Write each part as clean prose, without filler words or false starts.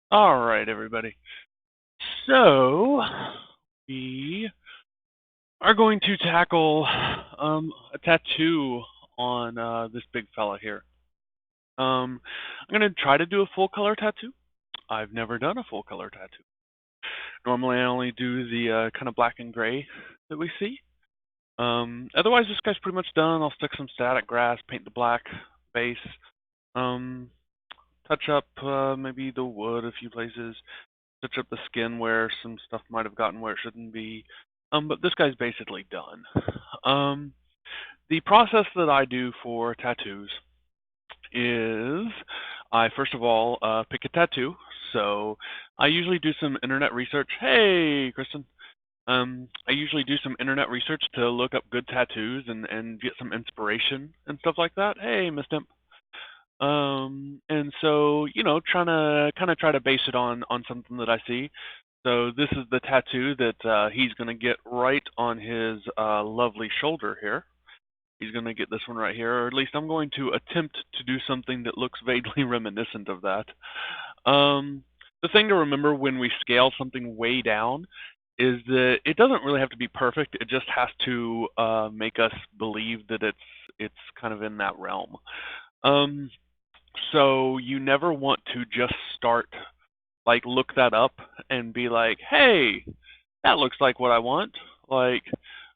All right, everybody. So we are going to tackle a tattoo on this big fella here. I'm going to try to do a full color tattoo. I've never done a full color tattoo. Normally, I only do the kind of black and gray that we see. Otherwise, this guy's pretty much done. I'll stick some static grass, paint the black base, um, touch up maybe the wood a few places, touch up the skin where some stuff might have gotten where it shouldn't be. But this guy's basically done. Um, the process that I do for tattoos is I first of all pick a tattoo. So I usually do some internet research. Hey, Kristen. I usually do some internet research to look up good tattoos and get some inspiration and stuff like that. Hey, Miss Dimp. And so, trying to kind of try to base it on something that I see. So this is the tattoo that he's going to get right on his lovely shoulder here. He's going to get this one right here, or at least I'm going to attempt to do something that looks vaguely reminiscent of that. The thing to remember when we scale something way down is that it doesn't really have to be perfect. It just has to make us believe that it's kind of in that realm. Um, so you never want to just start like look that up and be like, "Hey, that looks like what I want." Like,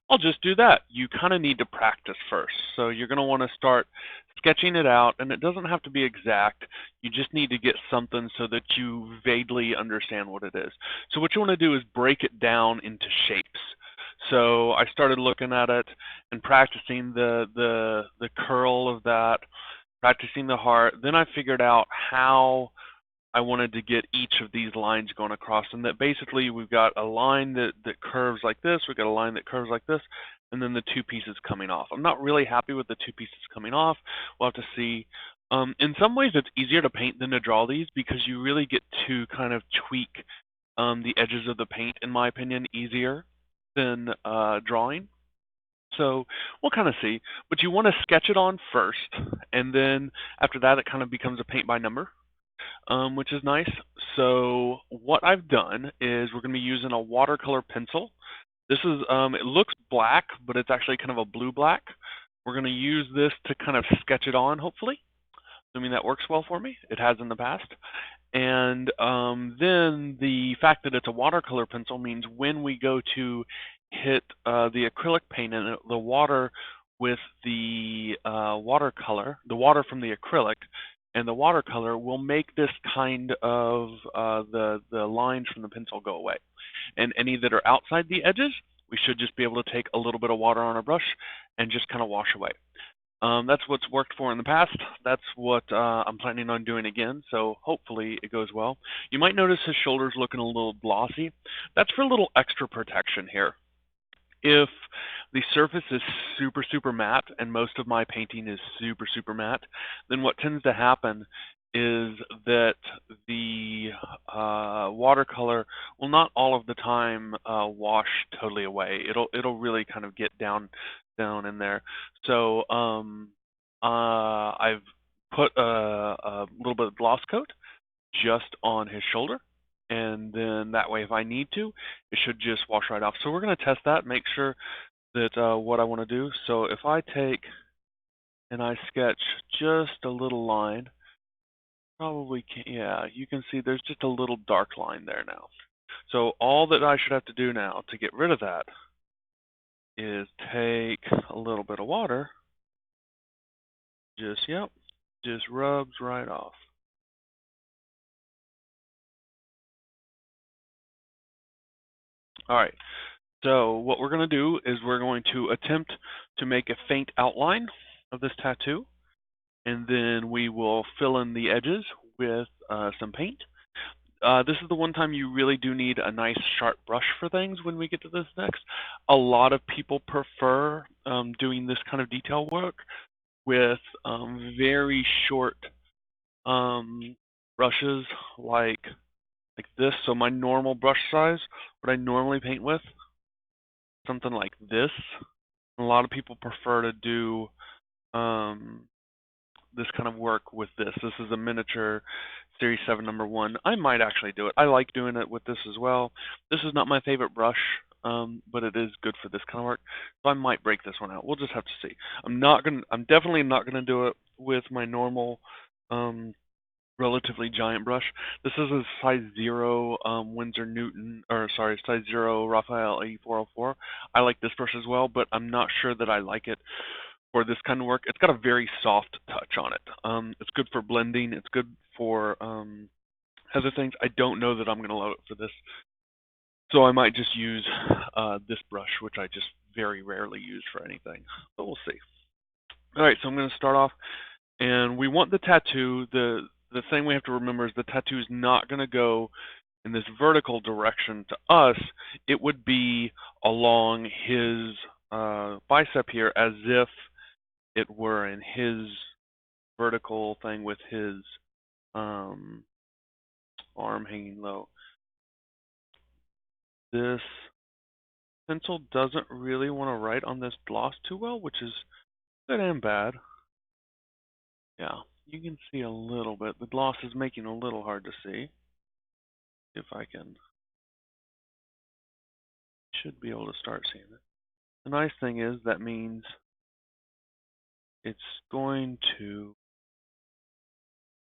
I'll just do that. You kind of need to practice first. So you're going to want to start sketching it out, and it doesn't have to be exact. You just need to get something so that you vaguely understand what it is. So what you want to do is break it down into shapes. So I started looking at it and practicing the curl of that, practicing the heart. Then I figured out how I wanted to get each of these lines going across, and that basically we've got a line that curves like this, we've got a line that curves like this, and then the two pieces coming off. I'm not really happy with the two pieces coming off. We'll have to see. In some ways, it's easier to paint than to draw these because you really get to kind of tweak the edges of the paint, in my opinion, easier than drawing. So we'll kind of see. But you want to sketch it on first, and then after that, it kind of becomes a paint by number, which is nice. So what I've done is we're going to be using a watercolor pencil. This is, it looks black, but it's actually kind of a blue-black. We're going to use this to kind of sketch it on, hopefully, assuming that works well for me. It has in the past. And then the fact that it's a watercolor pencil means when we go to hit the acrylic paint in it, the water with the watercolor, the water from the acrylic and the watercolor will make this kind of the lines from the pencil go away. And any that are outside the edges, we should just be able to take a little bit of water on a brush and just kind of wash away. That's what's worked for in the past. That's what I'm planning on doing again, so hopefully it goes well. You might notice his shoulders looking a little glossy. That's for a little extra protection here. If the surface is super, super matte, and most of my painting is super, super matte, then what tends to happen is that the watercolor will not all of the time wash totally away. It'll really kind of get down in there. So I've put a little bit of gloss coat just on his shoulder, and then that way if I need to, it should just wash right off. So we're going to test that, make sure that what I want to do. So if I take and I sketch just a little line, probably can't, yeah, you can see there's just a little dark line there now. So all that I should have to do now to get rid of that is take a little bit of water, just rubs right off. All right, so what we're going to do is we're going to attempt to make a faint outline of this tattoo, and then we will fill in the edges with some paint. This is the one time you really do need a nice sharp brush for things when we get to this next. A lot of people prefer doing this kind of detail work with very short brushes like this. So my normal brush size, what I normally paint with, something like this. A lot of people prefer to do this kind of work with this. This is a miniature Series 7 number 1. I might actually do it. I like doing it with this as well. This is not my favorite brush, but it is good for this kind of work. So I might break this one out. We'll just have to see. I'm definitely not gonna do it with my normal relatively giant brush. This is a size 0 Winsor Newton, or sorry, size 0 Raphael A404. I like this brush as well, but I'm not sure that I like it for this kind of work. It's got a very soft touch on it. It's good for blending. It's good for other things. I don't know that I'm going to love it for this. So I might just use this brush, which I just very rarely use for anything. But we'll see. All right, so I'm going to start off. And we want the tattoo. The thing we have to remember is the tattoo is not going to go in this vertical direction to us. It would be along his bicep here, as if it were in his vertical thing with his arm hanging low. This pencil doesn't really want to write on this gloss too well, which is good and bad. Yeah, you can see a little bit. The gloss is making it a little hard to see. If I can, should be able to start seeing it. The nice thing is that means it's going to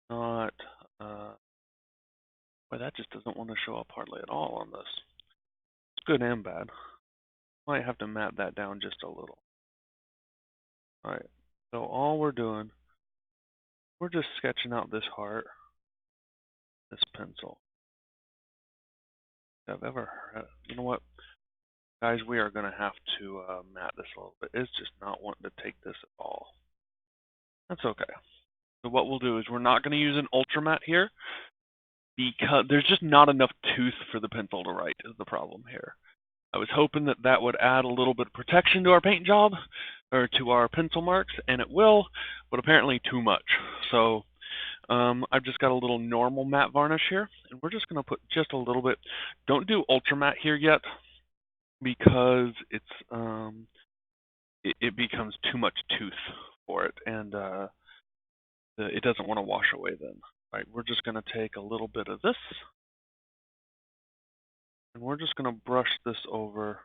not, well, that just doesn't want to show up hardly at all on this. It's good and bad. Might have to map that down just a little. Alright, so all we're doing, we're just sketching out this heart, this pencil. If I've ever heard, you know what, guys, we are going to have to map this a little bit. It's just not wanting to take this at all. That's okay. So what we'll do is we're not going to use an ultramat here, because there's just not enough tooth for the pencil to write is the problem here. I was hoping that that would add a little bit of protection to our paint job, or to our pencil marks, and it will, but apparently too much. So I've just got a little normal matte varnish here, and we're just going to put just a little bit. Don't do ultra matte here yet, because it's it becomes too much tooth for it, and it doesn't want to wash away then. All right, we're just going to take a little bit of this, and we're just going to brush this over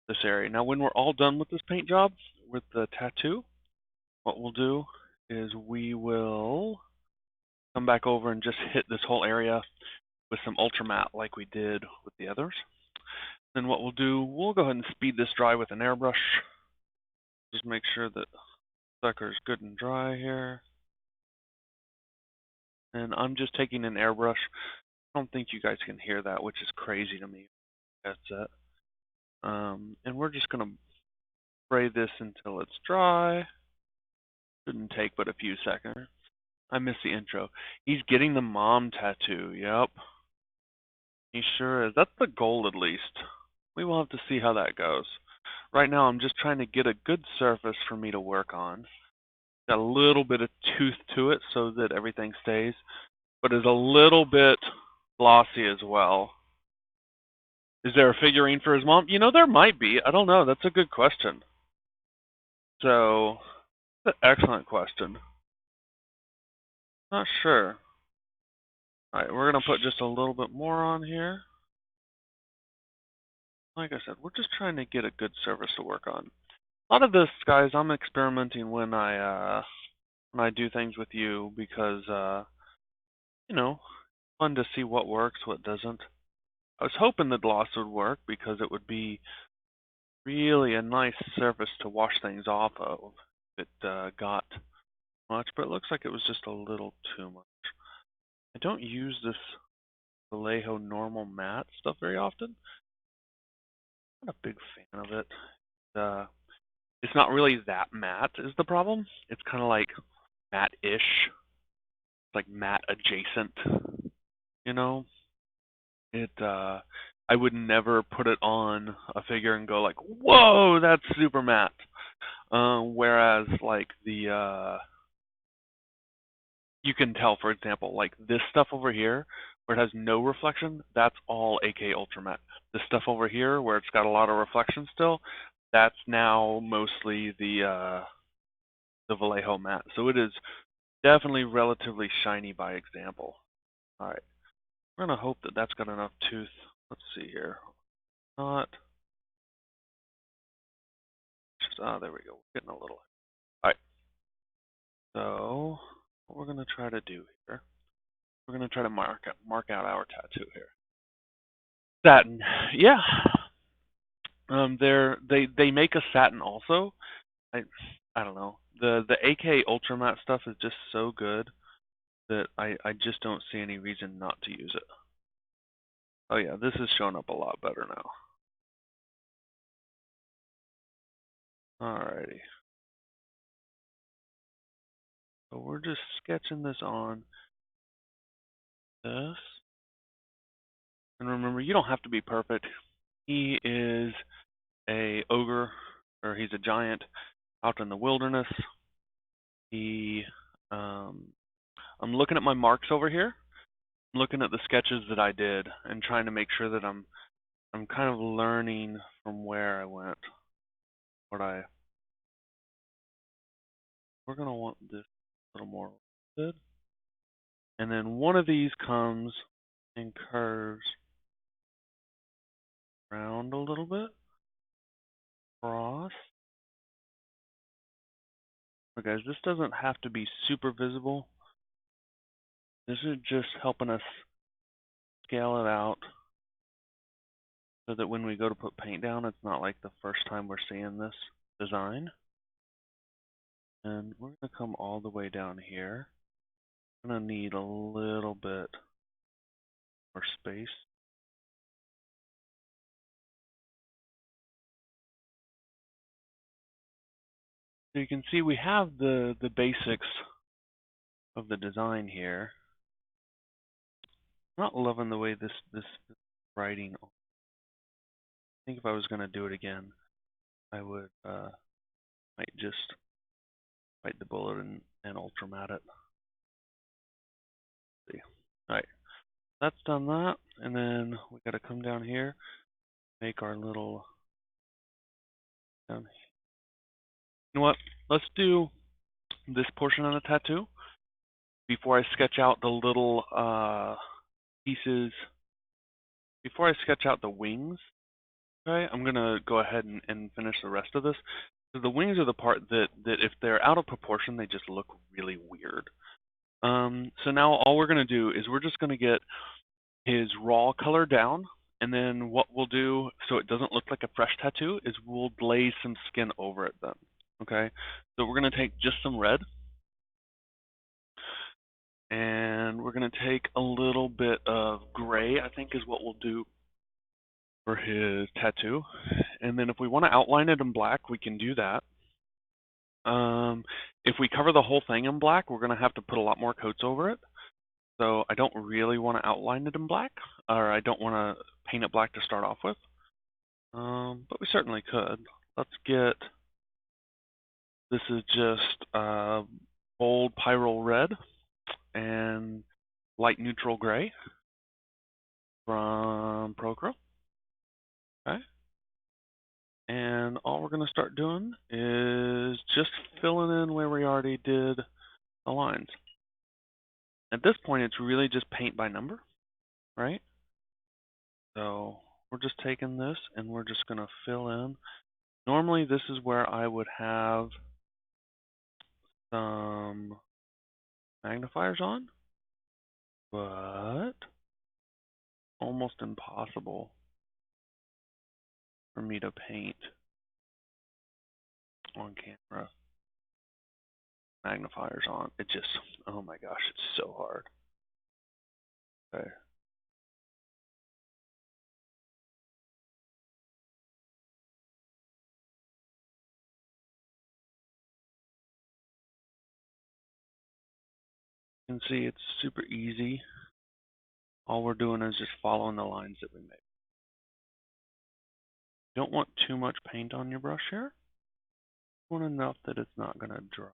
this area. Now, when we're all done with this paint job, with the tattoo, what we'll do is we will come back over and just hit this whole area with some ultramatte like we did with the others. Then what we'll do, we'll go ahead and speed this dry with an airbrush. Just make sure that sucker is good and dry here. And I'm just taking an airbrush. I don't think you guys can hear that, which is crazy to me. That's it. And we're just going to spray this until it's dry. Shouldn't take but a few seconds. I missed the intro. He's getting the mom tattoo. Yep. He sure is. That's the goal, at least. We will have to see how that goes. Right now, I'm just trying to get a good surface for me to work on. Got a little bit of tooth to it so that everything stays, but is a little bit glossy as well. Is there a figurine for his mom? You know, there might be. I don't know. That's a good question. So, that's an excellent question. Not sure. Alright, we're going to put just a little bit more on here. Like I said, we're just trying to get a good surface to work on. A lot of this, guys, I'm experimenting when I do things with you, because you know, fun to see what works, what doesn't. I was hoping the gloss would work because it would be really a nice surface to wash things off of if it got much, but it looks like it was just a little too much. I don't use this Vallejo normal matte stuff very often. I'm not a big fan of it. It's not really that matte is the problem. It's kind of like matte-ish, like matte adjacent. You know, I would never put it on a figure and go like, "Whoa, that's super matte." Whereas like you can tell, for example, like this stuff over here where it has no reflection, that's all AK Ultra Matte. This stuff over here where it's got a lot of reflection still, that's now mostly the Vallejo matte. So it is definitely relatively shiny by example. All right. We're going to hope that that's got enough tooth. Let's see here. Not. There we go. We're getting a little. All right. So what we're going to try to do here, we're going to try to mark out our tattoo here. Satin. Yeah. They make a satin also. I don't know. The AK Ultra Matte stuff is just so good that I just don't see any reason not to use it. Oh yeah, this is showing up a lot better now. Alrighty. So we're just sketching this on this. And remember, you don't have to be perfect. He is a ogre, or he's a giant out in the wilderness. I'm looking at my marks over here. I'm looking at the sketches that I did and trying to make sure that I'm kind of learning from where I went. We're gonna want this a little more rounded. And then one of these comes and curves around a little bit, across. So guys, this doesn't have to be super visible. This is just helping us scale it out so that when we go to put paint down, it's not like the first time we're seeing this design. And we're going to come all the way down here. I'm going to need a little bit more space. So you can see we have the basics of the design here. I'm not loving the way this writing. I think if I was going to do it again, I would might just bite the bullet and ultramat it. See. All right, that's done that, and then we got to come down here, make our little. You know what? Let's do this portion of the tattoo before I sketch out the little pieces. Before I sketch out the wings, okay, I'm gonna go ahead and finish the rest of this. So the wings are the part that if they're out of proportion, they just look really weird. So now all we're gonna do is we're just gonna get his raw color down, and then what we'll do so it doesn't look like a fresh tattoo is we'll glaze some skin over it then. Okay, so we're gonna take just some red, and we're gonna take a little bit of gray, I think is what we'll do for his tattoo. And then if we want to outline it in black, we can do that. If we cover the whole thing in black, we're going to have to put a lot more coats over it. So I don't really want to outline it in black, or I don't want to paint it black to start off with. But we certainly could. Let's get, this is just bold pyrrole red and light neutral gray from Procro. Okay. And all we're going to start doing is just filling in where we already did the lines. At this point, it's really just paint by number, right? So we're just taking this and we're just going to fill in. Normally, this is where I would have some magnifiers on, but almost impossible for me to paint on camera. Magnifiers on. It just, oh my gosh, it's so hard. Okay. You can see it's super easy. All we're doing is just following the lines that we made. You don't want too much paint on your brush here. You want enough that it's not going to dry.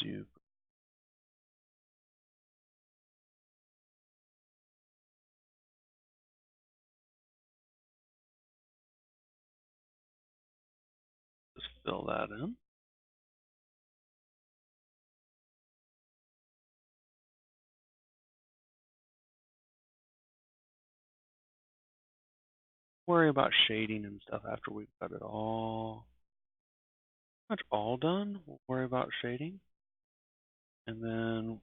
Super. Just fill that in. worry about shading and stuff after we've got it all pretty much all done. We'll worry about shading and then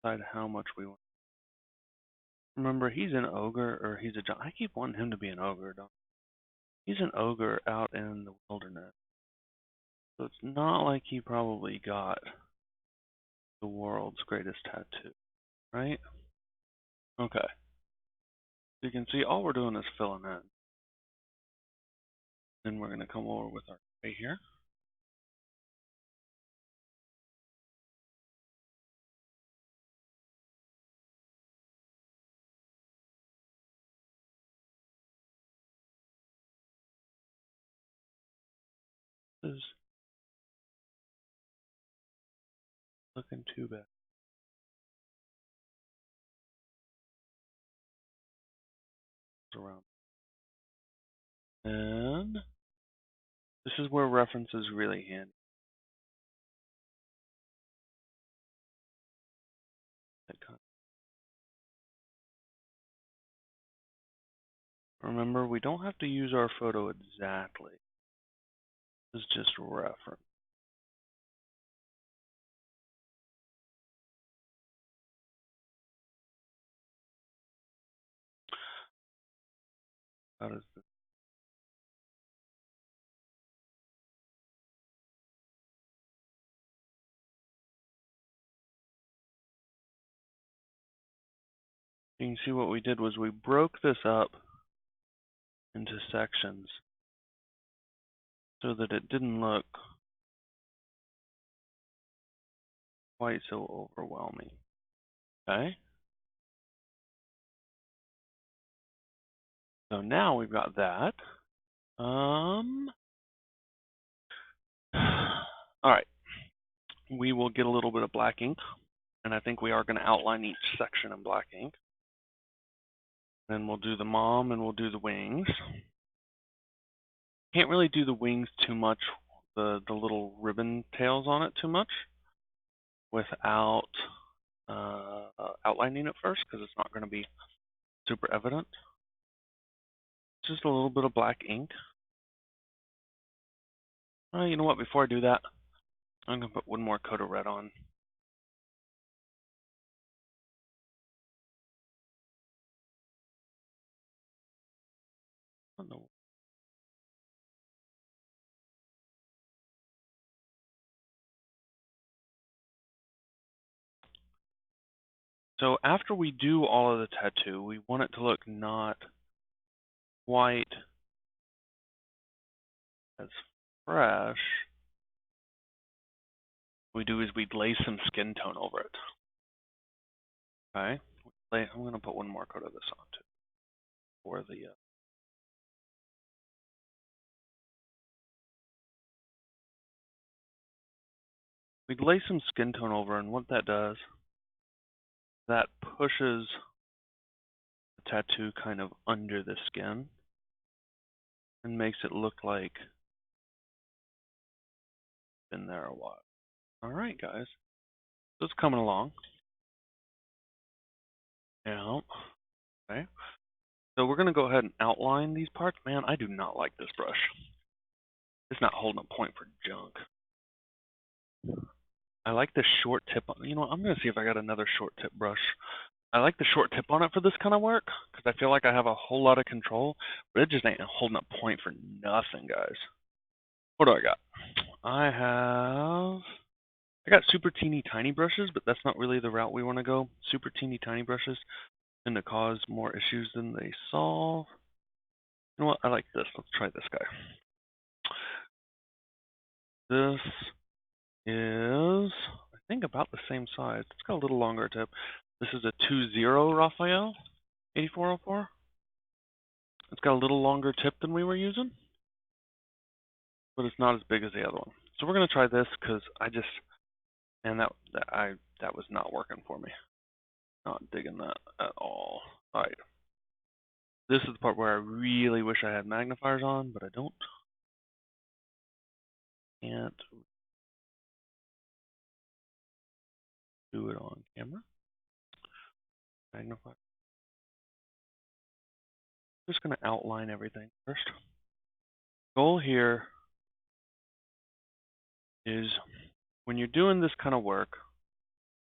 decide how much we want. Remember, he's an ogre or he's a giant. I keep wanting him to be an ogre, don't I? He's an ogre out in the wilderness. So it's not like he probably got the world's greatest tattoo, right? Okay. So you can see all we're doing is filling in. Then we're going to come over with our gray here. This is looking too bad. Around. And this is where reference is really handy. Remember, we don't have to use our photo exactly. This is just reference. How does this? You can see what we did was we broke this up into sections so that it didn't look quite so overwhelming. Okay? So now we've got that. All right. We will get a little bit of black ink, and I think we are going to outline each section in black ink. Then we'll do the mom and we'll do the wings. Can't really do the wings too much, the little ribbon tails on it too much, without outlining it first, because it's not going to be super evident. Just a little bit of black ink. You know what? Before I do that, I'm going to put one more coat of red on. So after we do all of the tattoo, we want it to look not quite as fresh. What we do is we lay some skin tone over it. Okay, I'm going to put one more coat of this on too, for the we lay some skin tone over, and what that does, that pushes the tattoo kind of under the skin and makes it look like it's been there a while. All right, guys, so it's coming along. Yeah. Okay. So we're going to go ahead and outline these parts. Man, I do not like this brush. It's not holding a point for junk. I like the short tip on. You know what? I'm going to see if I got another short tip brush. I like the short tip on it for this kind of work because I feel like I have a whole lot of control, but it just ain't holding a point for nothing, guys. What do I got? I got super teeny tiny brushes, but that's not really the route we want to go. Super teeny tiny brushes tend to cause more issues than they solve. You know what? I like this. Let's try this guy. This is, I think, about the same size. It's got a little longer tip. This is a 2.0 Raphael 8404. It's got a little longer tip than we were using, but it's not as big as the other one. So we're going to try this because man, that was not working for me. Not digging that at all. All right. This is the part where I really wish I had magnifiers on, but I don't. Can't do it on camera. Magnify. just going to outline everything first. Goal here is when you're doing this kind of work,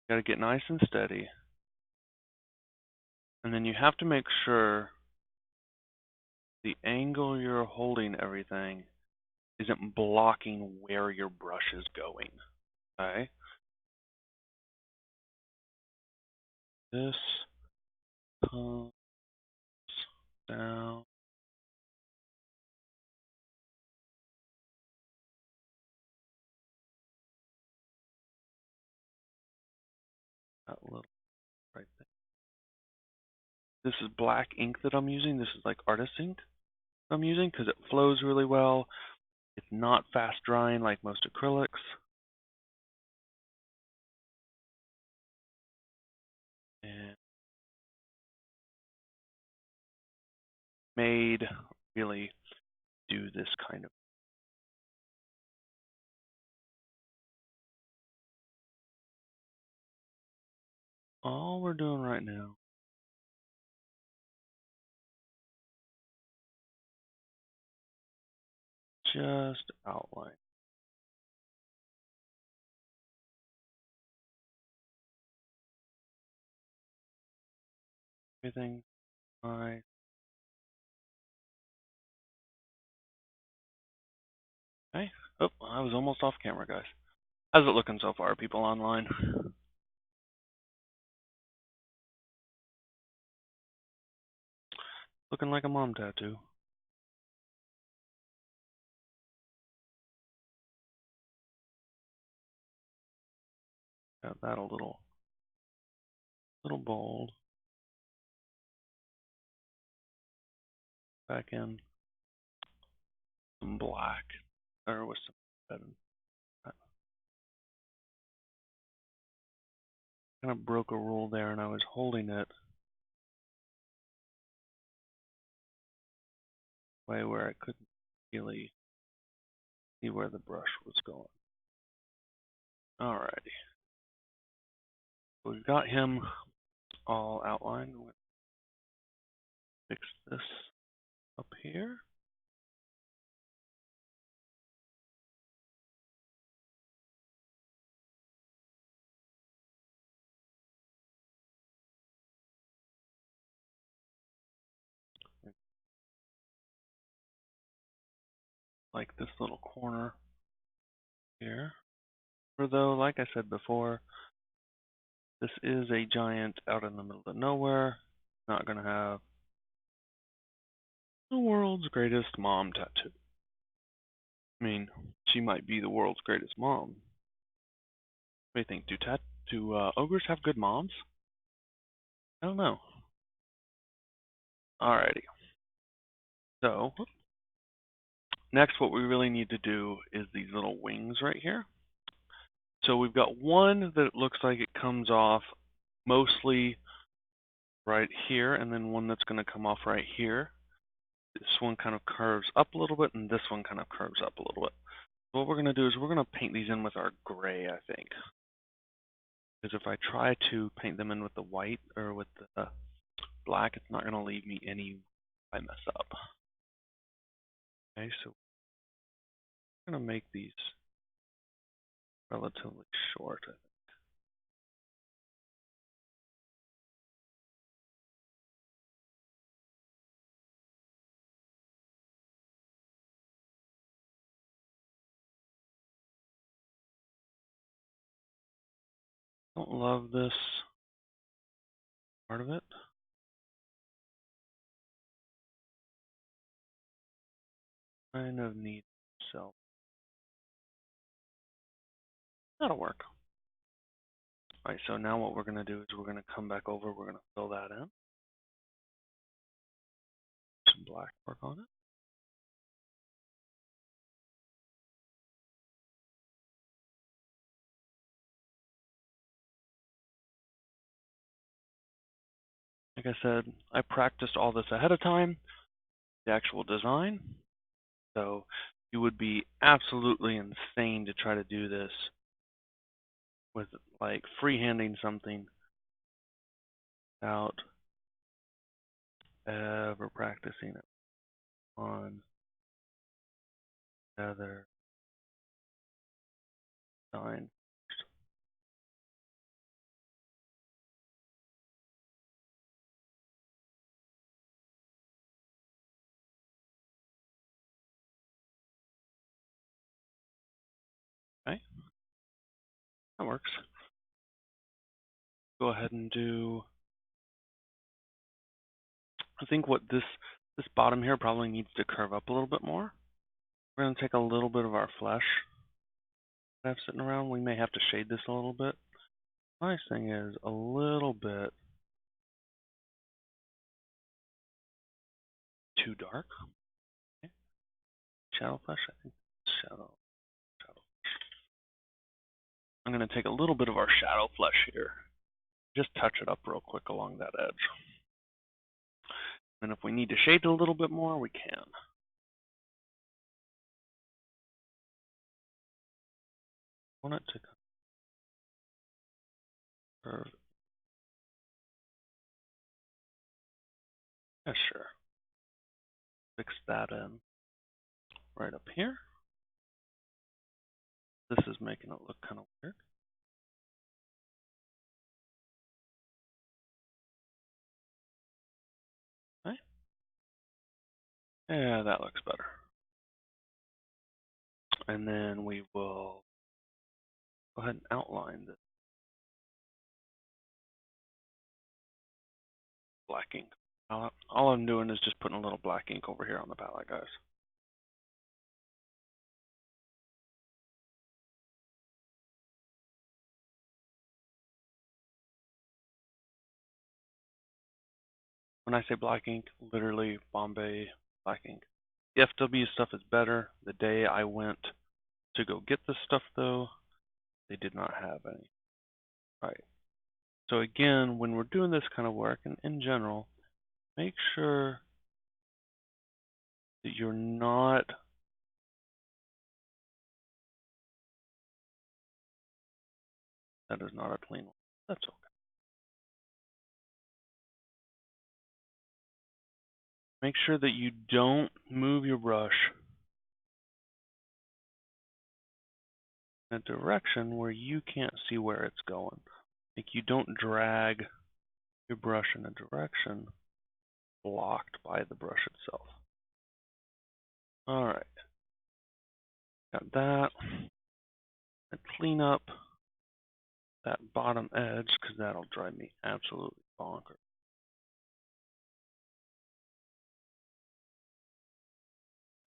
you got to get nice and steady. And then you have to make sure the angle you're holding everything isn't blocking where your brush is going. Okay? This comes down. That little right there. This is black ink that I'm using. This is like artist ink I'm using because it flows really well. It's not fast drying like most acrylics. And made really do this kind of. All we're doing right now just outline. Everything nice. Okay. Oh, I was almost off camera, guys. How's it looking so far, people online? Looking like a mom tattoo. Got that a little bold. Back in some black, or with some red. Kind of broke a rule there, and I was holding it way where I couldn't really see where the brush was going. Alrighty. We've got him all outlined. We'll fix this up here. Like this little corner here. Though, like I said before, this is a giant out in the middle of nowhere. Not going to have the world's greatest mom tattoo. I mean, she might be the world's greatest mom. What do you think? Do ogres have good moms? I don't know. Alrighty. So, next what we really need to do is these little wings right here. So we've got one that looks like it comes off mostly right here, and then one that's going to come off right here. This one kind of curves up a little bit, and this one kind of curves up a little bit. So what we're going to do is we're going to paint these in with our gray, I think. Because if I try to paint them in with the white or with the black, it's not going to leave me any I mess up. Okay, so we're going to make these relatively short, I think. Don't love this part of it. Kind of need so that'll work. Alright, so now what we're going to do is we're going to come back over, we're going to fill that in. Some black work on it. Like I said, I practiced all this ahead of time, the actual design. So you would be absolutely insane to try to do this with like freehanding something without ever practicing it on other sign. Okay, that works. Go ahead and do, I think what this bottom here probably needs to curve up a little bit more. We're going to take a little bit of our flesh I have sitting around. We may have to shade this a little bit. Nice thing is a little bit too dark. Okay. Shadow flesh, I think. Shadow. I'm going to take a little bit of our shadow flesh here. Just touch it up real quick along that edge. And if we need to shade it a little bit more, we can. I want it to curve. Yeah, sure. Fix that in right up here. This is making it look kind of weird. Okay. Yeah, that looks better. And then we will go ahead and outline the black ink. All I'm doing is just putting a little black ink over here on the palette, guys. When I say black ink, literally Bombay black ink. The FW stuff is better. The day I went to go get this stuff, though, they did not have any. Right. So again, when we're doing this kind of work, and in general, make sure that you're not that is not a clean one. That's okay. Make sure that you don't move your brush in a direction where you can't see where it's going. Like you don't drag your brush in a direction blocked by the brush itself. All right, got that. And clean up that bottom edge because that'll drive me absolutely bonkers.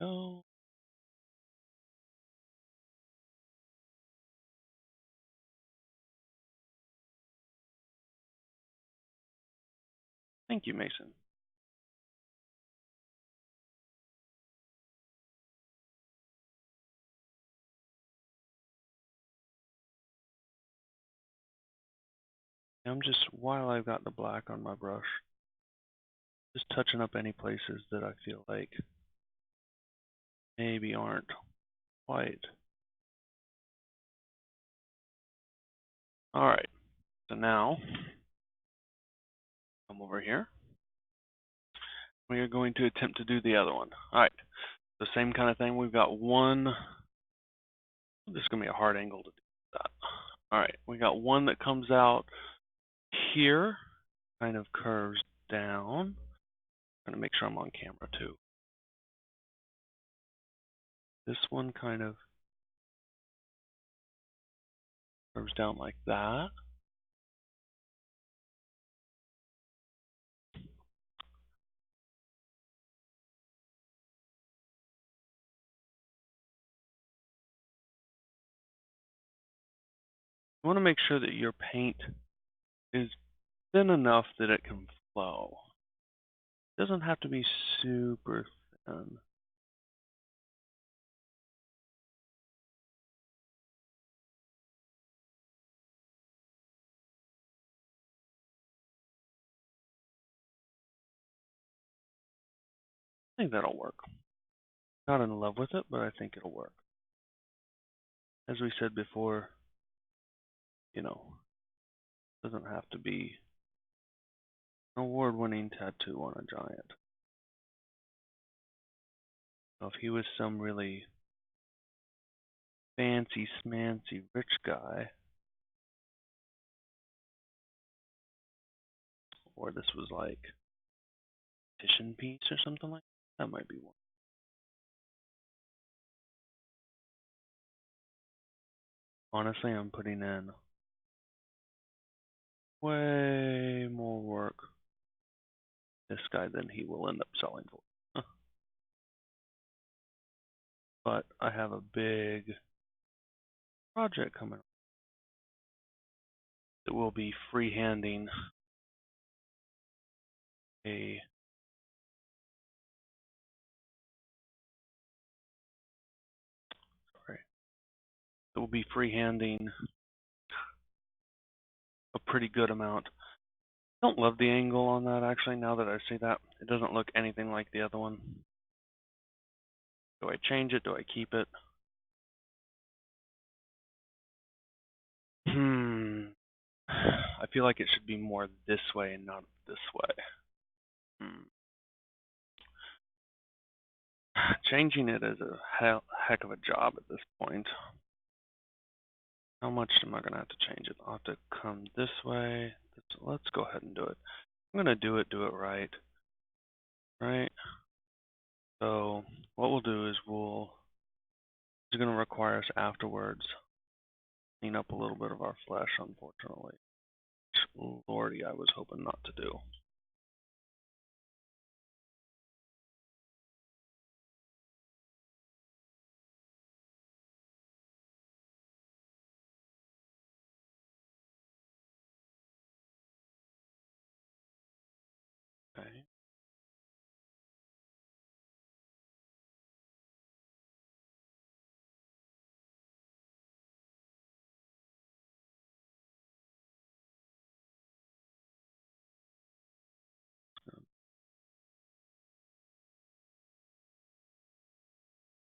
Oh, thank you, Mason. I'm just, while I've got the black on my brush, just touching up any places that I feel like maybe aren't quite. All right, so now come over here. We are going to attempt to do the other one. All right, the same kind of thing. We've got one. This is going to be a hard angle to do that. All right, we got one that comes out here, kind of curves down. I'm going to make sure I'm on camera too. This one kind of curves down like that. You want to make sure that your paint is thin enough that it can flow. It doesn't have to be super thin. I think that'll work. Not in love with it, but I think it'll work. As we said before, you know, it doesn't have to be award-winning tattoo on a giant. So if he was some really fancy smancy rich guy, or this was like petition piece or something like that, might be one. Honestly, I'm putting in way more work this guy than he will end up selling for. But I have a big project coming up that will be freehanding a that will be freehanding a pretty good amount. I don't love the angle on that actually. Now that I see that, it doesn't look anything like the other one. Do I change it? Do I keep it? I feel like it should be more this way and not this way. Changing it is a heck of a job at this point. How much am I going to have to change it? I'll have to come this way. Let's go ahead and do it. I'm going to do it right. Right? So what we'll do is it's going to require us afterwards clean up a little bit of our flesh, unfortunately. Lordy, I was hoping not to do. Okay.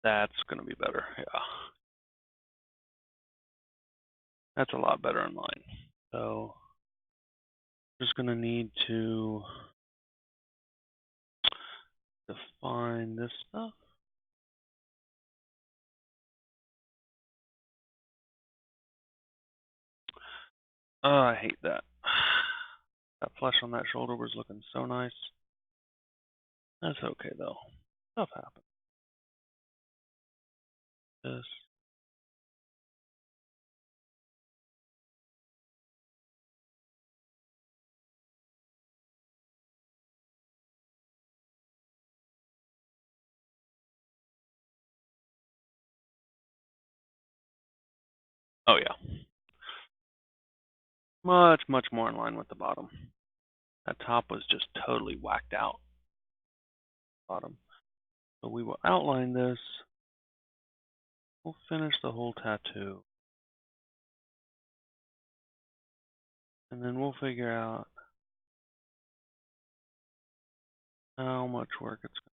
That's going to be better. Yeah. That's a lot better in line. So just going to need to define this stuff. Oh, I hate that. That flesh on that shoulder was looking so nice. That's okay though. Stuff happens. This. Oh yeah. Much, much more in line with the bottom. That top was just totally whacked out. Bottom. So we will outline this. We'll finish the whole tattoo. And then we'll figure out how much work it's going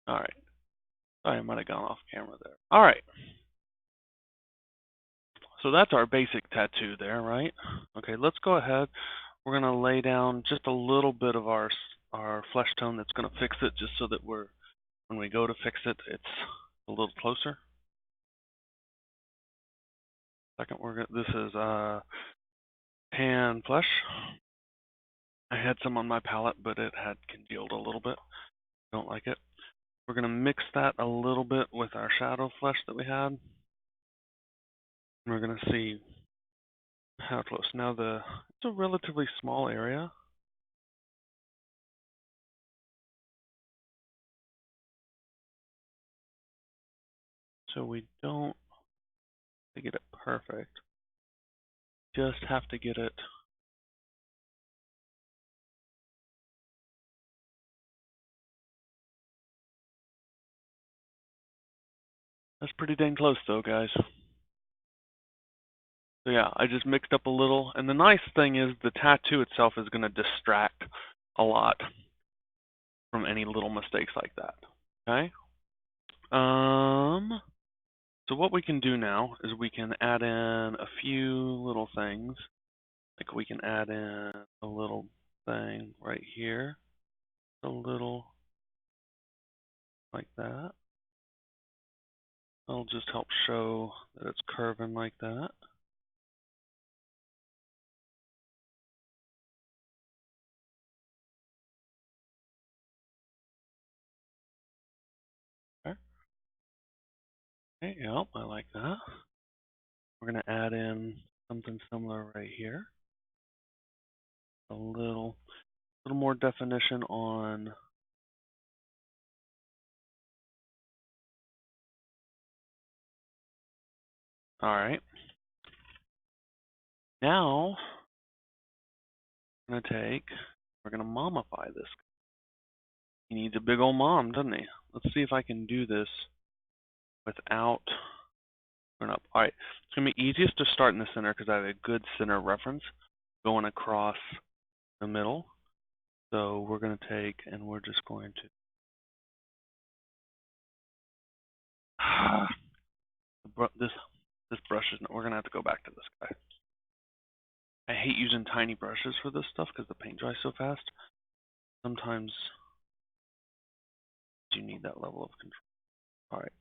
to. Alright. Sorry, I might have gone off camera there. Alright. So that's our basic tattoo there, right? Okay, let's go ahead. We're going to lay down just a little bit of our flesh tone that's going to fix it, just so that when we go to fix it, it's a little closer. Second, this is pan flesh. I had some on my palette, but it had congealed a little bit. Don't like it. We're going to mix that a little bit with our shadow flesh that we had. We're going to see how close. Now it's a relatively small area. So we don't have to get it perfect. Just have to get it that's pretty dang close though, guys. So yeah, I just mixed up a little. And the nice thing is the tattoo itself is going to distract a lot from any little mistakes like that. Okay? So what we can do now is we can add in a few little things. Like we can add in a little thing right here, a little like that. That'll just help show that it's curving like that. Okay, yep, I like that. We're going to add in something similar right here. A little more definition on all right. Now we're going to mommify this. He needs a big old mom, doesn't he? Let's see if I can do this without up. All right, it's going to be easiest to start in the center because I have a good center reference going across the middle. So we're going to take and we're just going to this brush is. We're going to have to go back to this guy. I hate using tiny brushes for this stuff because the paint dries so fast. Sometimes you need that level of control. All right.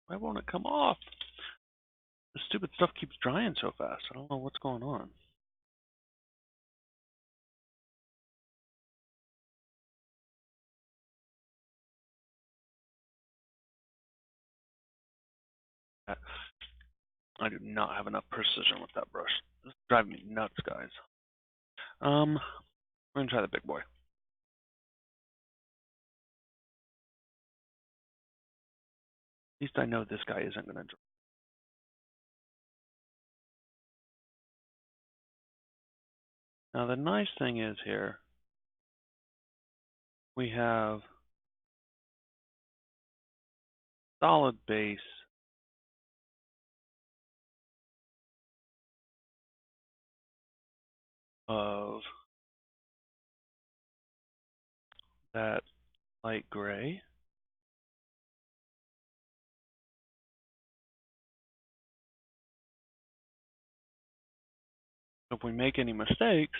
Why won't it come off? This stupid stuff keeps drying so fast. I don't know what's going on. I do not have enough precision with that brush. This is driving me nuts, guys. We're gonna try the big boy. At least I know this guy isn't gonna dry. Now the nice thing is here, we have solid base of that light gray. If we make any mistakes,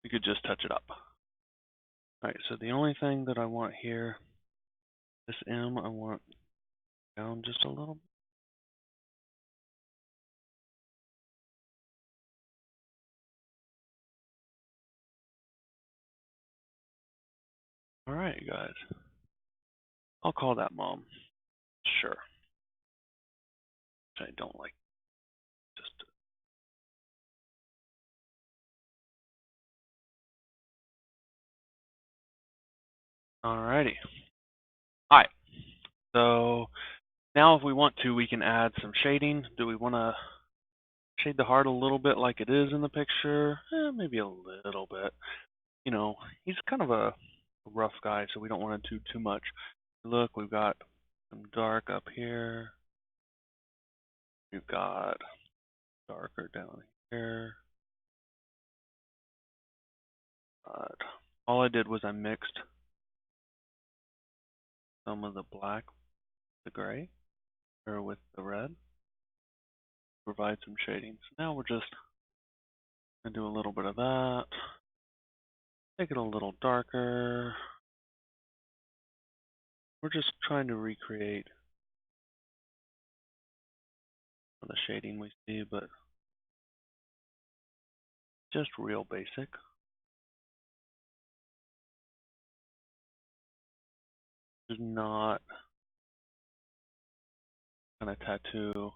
we could just touch it up. Alright, so the only thing that I want here, this M, I want down just a little. Alright, guys. I'll call that mom. Sure. I don't like just. Alrighty. Alright. So now if we want to, we can add some shading. Do we want to shade the heart a little bit like it is in the picture? Maybe a little bit. You know, he's kind of a rough guy, so we don't want to do too much. Look, we've got some dark up here. We've got darker down here. But all I did was I mixed some of the black with the gray, or with the red, provide some shading. So now we're just going to do a little bit of that. Make it a little darker. We're just trying to recreate the shading we see, but just real basic. There's not kind of tattoo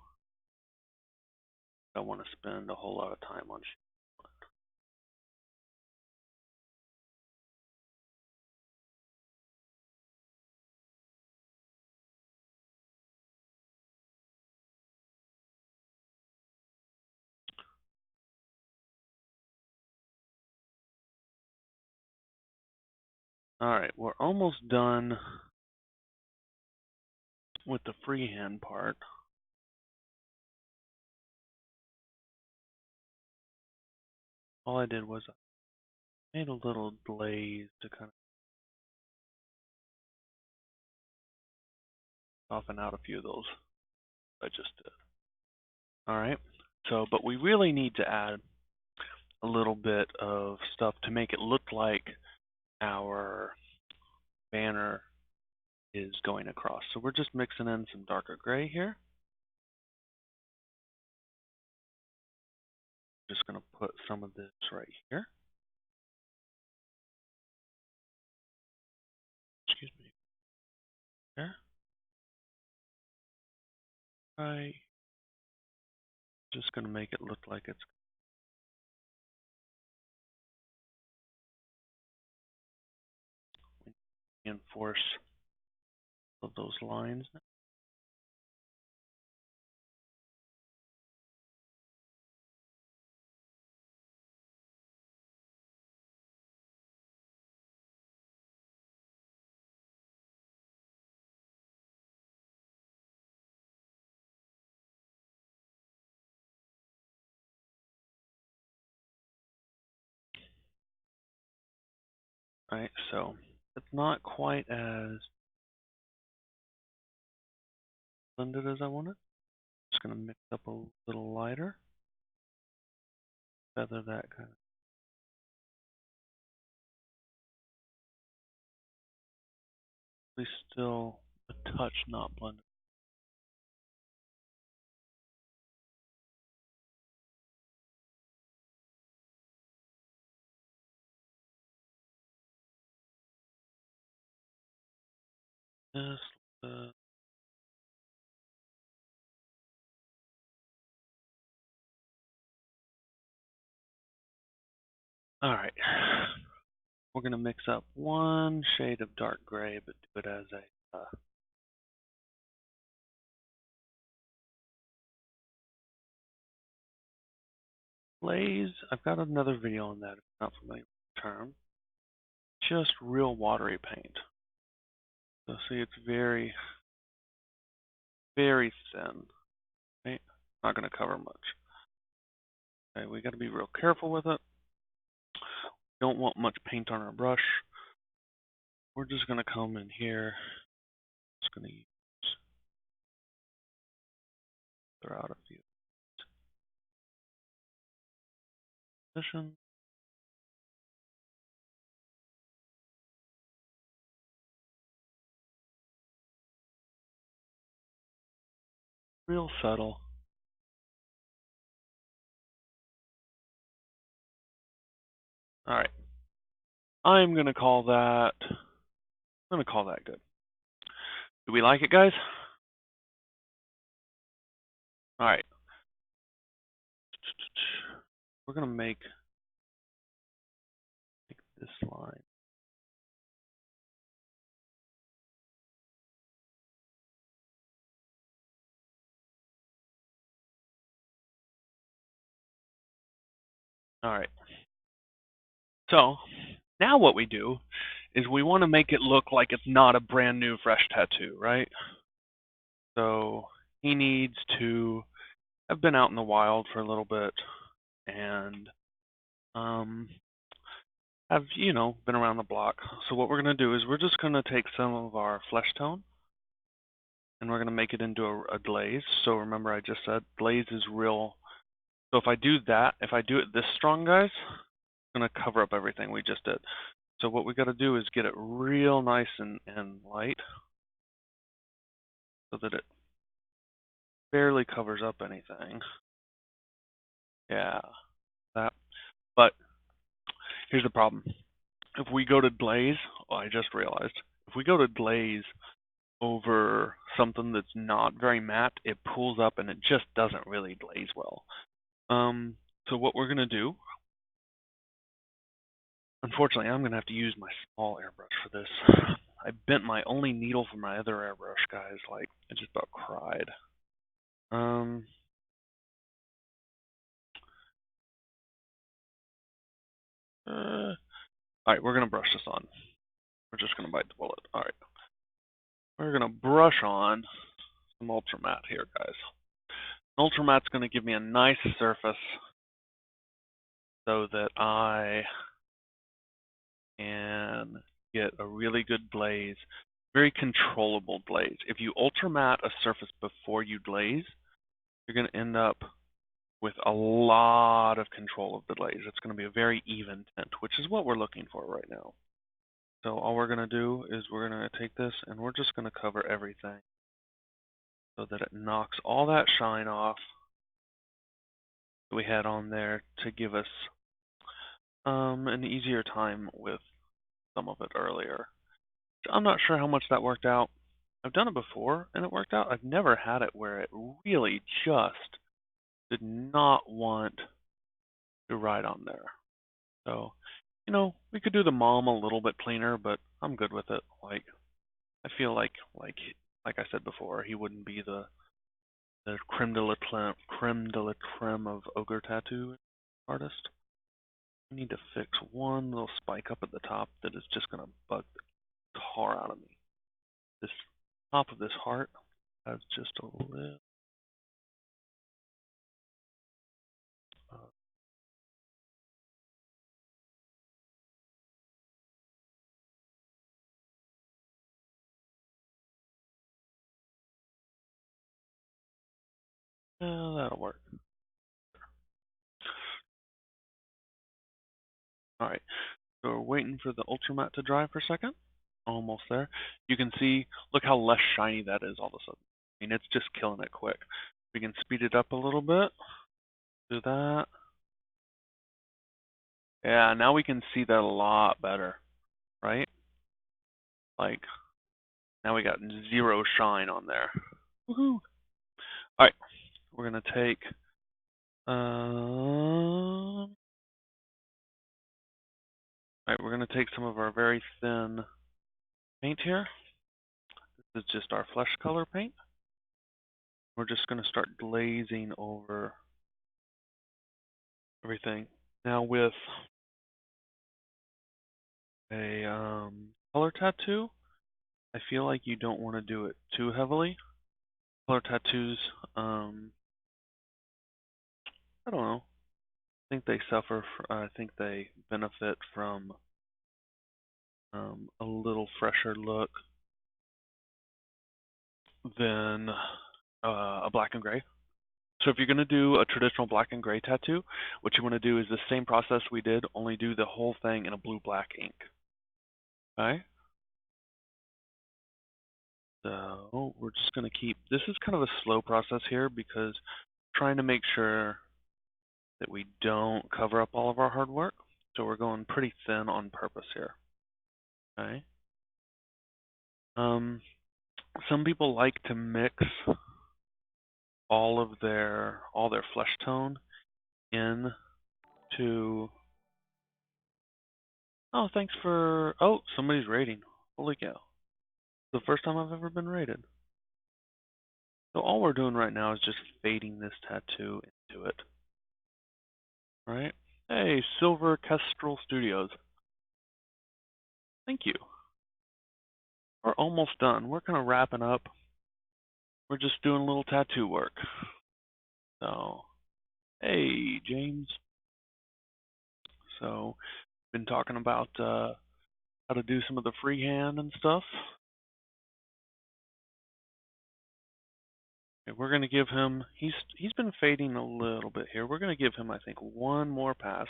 I want to spend a whole lot of time on. Alright, we're almost done with the freehand part. All I did was I made a little glaze to kind of soften out a few of those I just did. All right. So, but we really need to add a little bit of stuff to make it look like our banner is going across. So we're just mixing in some darker gray here. Just going to put some of this right here. Excuse me. There. Right. Just going to make it look like it's reinforce of those lines. Right, so it's not quite as blended as I wanted. Just going to mix up a little lighter. Feather that kind of. Still a touch not blended. Just all right. We're going to mix up one shade of dark gray, but do it as a glaze. I've got another video on that if you're not familiar with the term. Just real watery paint. So see, it's very, very thin. Okay? Not going to cover much. Okay, we got to be real careful with it. Don't want much paint on our brush. We're just going to come in here. Just going to throw out a few positions. Real subtle. All right. I'm going to call that good. Do we like it, guys? All right. We're going to make this line. All right. So now what we do is we want to make it look like it's not a brand new fresh tattoo, right? So he needs to have been out in the wild for a little bit and have, been around the block. So what we're going to do is we're just going to take some of our flesh tone and we're going to make it into a glaze. So remember I just said glaze is real. So if I do that, if I do it this strong, guys, it's going to cover up everything we just did. So what we got to do is get it real nice and light so that it barely covers up anything. Yeah, that. But here's the problem. If we go to glaze, I just realized, if we go to glaze over something that's not very matte, it pulls up and it just doesn't really glaze well. So what we're going to do, unfortunately, I'm going to have to use my small airbrush for this. I bent my only needle for my other airbrush, guys. Like, I just about cried. All right, we're going to brush this on. We're just going to bite the bullet. All right. We're going to brush on some ultra matte here, guys. Ultra matte's going to give me a nice surface so that I can get a really good glaze. very controllable glaze. If you ultramat a surface before you glaze, you're going to end up with a lot of control of the glaze. It's going to be a very even tint, which is what we're looking for right now. So all we're going to do is we're going to take this and we're just going to cover everything so that it knocks all that shine off that we had on there to give us an easier time with some of it earlier. I'm not sure how much that worked out. I've done it before and it worked out. I've never had it where it really just did not want to ride on there. So, we could do the mom a little bit cleaner, but I'm good with it. Like, I feel like I said before, he wouldn't be the creme de la creme of ogre tattoo artist. I need to fix one little spike up at the top that is just gonna bug the tar out of me. This top of this heart has just a little. That'll work. All right. So we're waiting for the Ultramat to dry for a second. Almost there. You can see, look how less shiny that is all of a sudden. I mean, it's just killing it quick. We can speed it up a little bit. Do that. Yeah, now we can see that a lot better, right? Like, now we got zero shine on there. Woohoo! All right, we're gonna take all right, we're gonna take some of our very thin paint here. This is just our flesh color paint. We're just gonna start glazing over everything. Now with a color tattoo, I feel like you don't want to do it too heavily. Color tattoos, I don't know. I think they suffer. I think they benefit from a little fresher look than a black and gray. So if you're going to do a traditional black and gray tattoo, what you want to do is the same process we did, only do the whole thing in a blue-black ink. Okay? So we're just going to keep, this is kind of a slow process here because trying to make sure that we don't cover up all of our hard work. So we're going pretty thin on purpose here. Okay? Some people like to mix all their flesh tone into. Oh, thanks for. Oh, somebody's rating. Holy cow! The first time I've ever been rated. So all we're doing right now is just fading this tattoo into it. All right. Hey, Silver Kestrel Studios. Thank you. We're almost done. We're kind of wrapping up. We're just doing a little tattoo work. So, hey, James. So, been talking about how to do some of the freehand and stuff. Okay, we're going to give him, he's been fading a little bit here. We're going to give him, I think, one more pass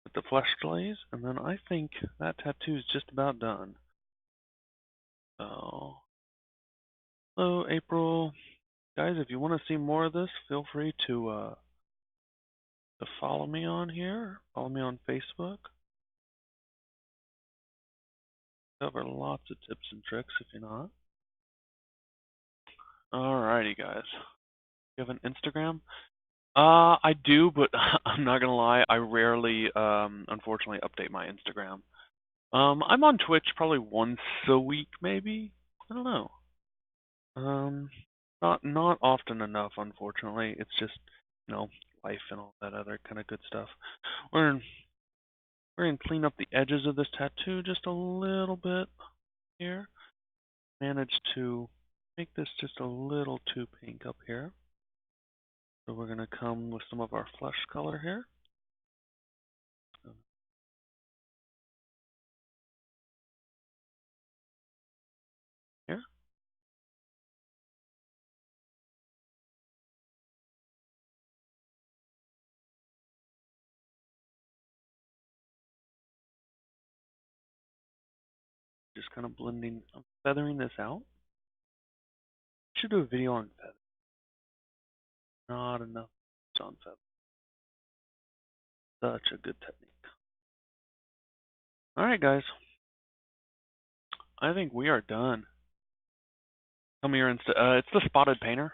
with the flesh glaze, and then I think that tattoo is just about done. So, hello, April. Guys, if you want to see more of this, feel free to follow me on here. Follow me on Facebook. Cover lots of tips and tricks if you're not. Alrighty, guys. You have an Instagram? I do, but I'm not gonna lie, I rarely, unfortunately, update my Instagram. I'm on Twitch probably once a week, maybe. I don't know. Not often enough, unfortunately. It's just, life and all that other kind of good stuff. We're gonna clean up the edges of this tattoo just a little bit here. Managed to make this just a little too pink up here. So we're gonna come with some of our flesh color here. just kind of blending, I'm feathering this out. Should do a video on feather. Not enough on feather. Such a good technique. All right, guys. I think we are done. Tell me your it's the spotted painter.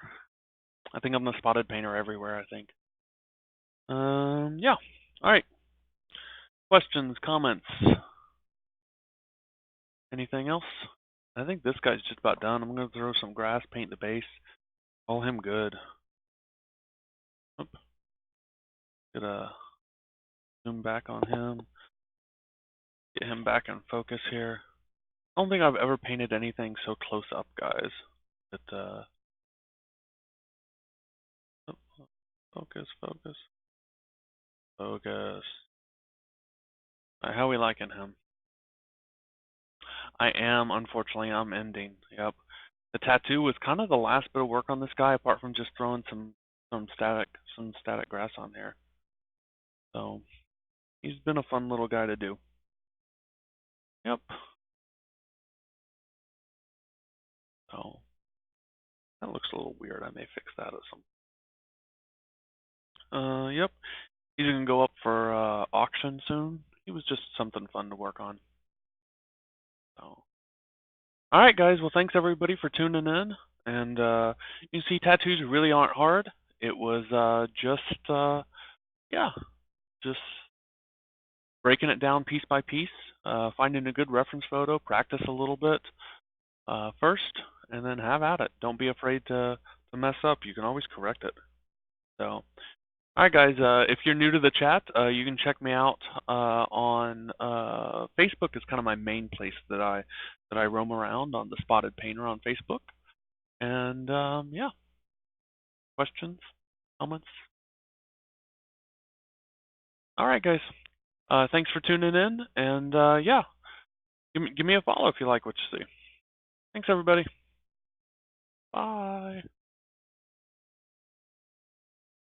I think I'm the spotted painter everywhere, I think. Yeah. All right. Questions, comments? Anything else? I think this guy's just about done. I'm going to throw some grass, paint the base. Call him good. Oop. Get a zoom back on him. Get him back in focus here. I don't think I've ever painted anything so close up, guys. But, focus, focus, focus. All right, how are we liking him? I am, unfortunately, I'm ending. Yep. The tattoo was kind of the last bit of work on this guy, apart from just throwing some static grass on here. So he's been a fun little guy to do. Yep. So that looks a little weird. I may fix that at some. Yep. He's gonna go up for auction soon. He was just something fun to work on. So. All right, guys. Well, thanks everybody for tuning in. And you see, tattoos really aren't hard. It was yeah, just breaking it down piece by piece, finding a good reference photo, practice a little bit first, and then have at it. Don't be afraid to mess up. You can always correct it. So, all right, guys. If you're new to the chat, you can check me out on Facebook. Is kind of my main place that I roam around on the Spotted Painter on Facebook. And yeah, questions, comments. All right, guys. Thanks for tuning in, and yeah, give me a follow if you like what you see. Thanks, everybody. Bye.